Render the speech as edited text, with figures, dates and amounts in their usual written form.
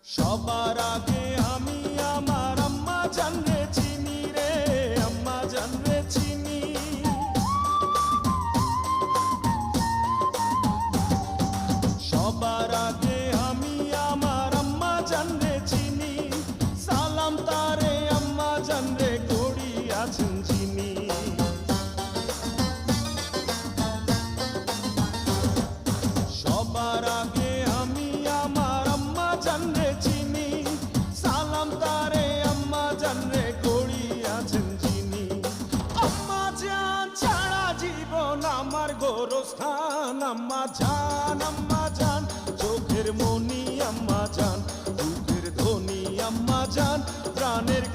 সবার আগে আমি আমার আম্মা জানরে চিনি রে, আম্মা জানরে চিনি। সবার আগে আমি আমার আম্মা জানরে চিনি, সালাম তারে আম্মা জানরে করি আছেন চিনি। সবার আগে আমি আমার আম্মা জানরে চিনি, সালাম তারে আম্মা জানরে করি আছেন চিনি। আম্মা জান ছাড়া জীবন আমার গোরস্থান, আম্মা জান চোখের মনি আম্মা জান, দুঃখের ধনী আম্মা জান, প্রাণের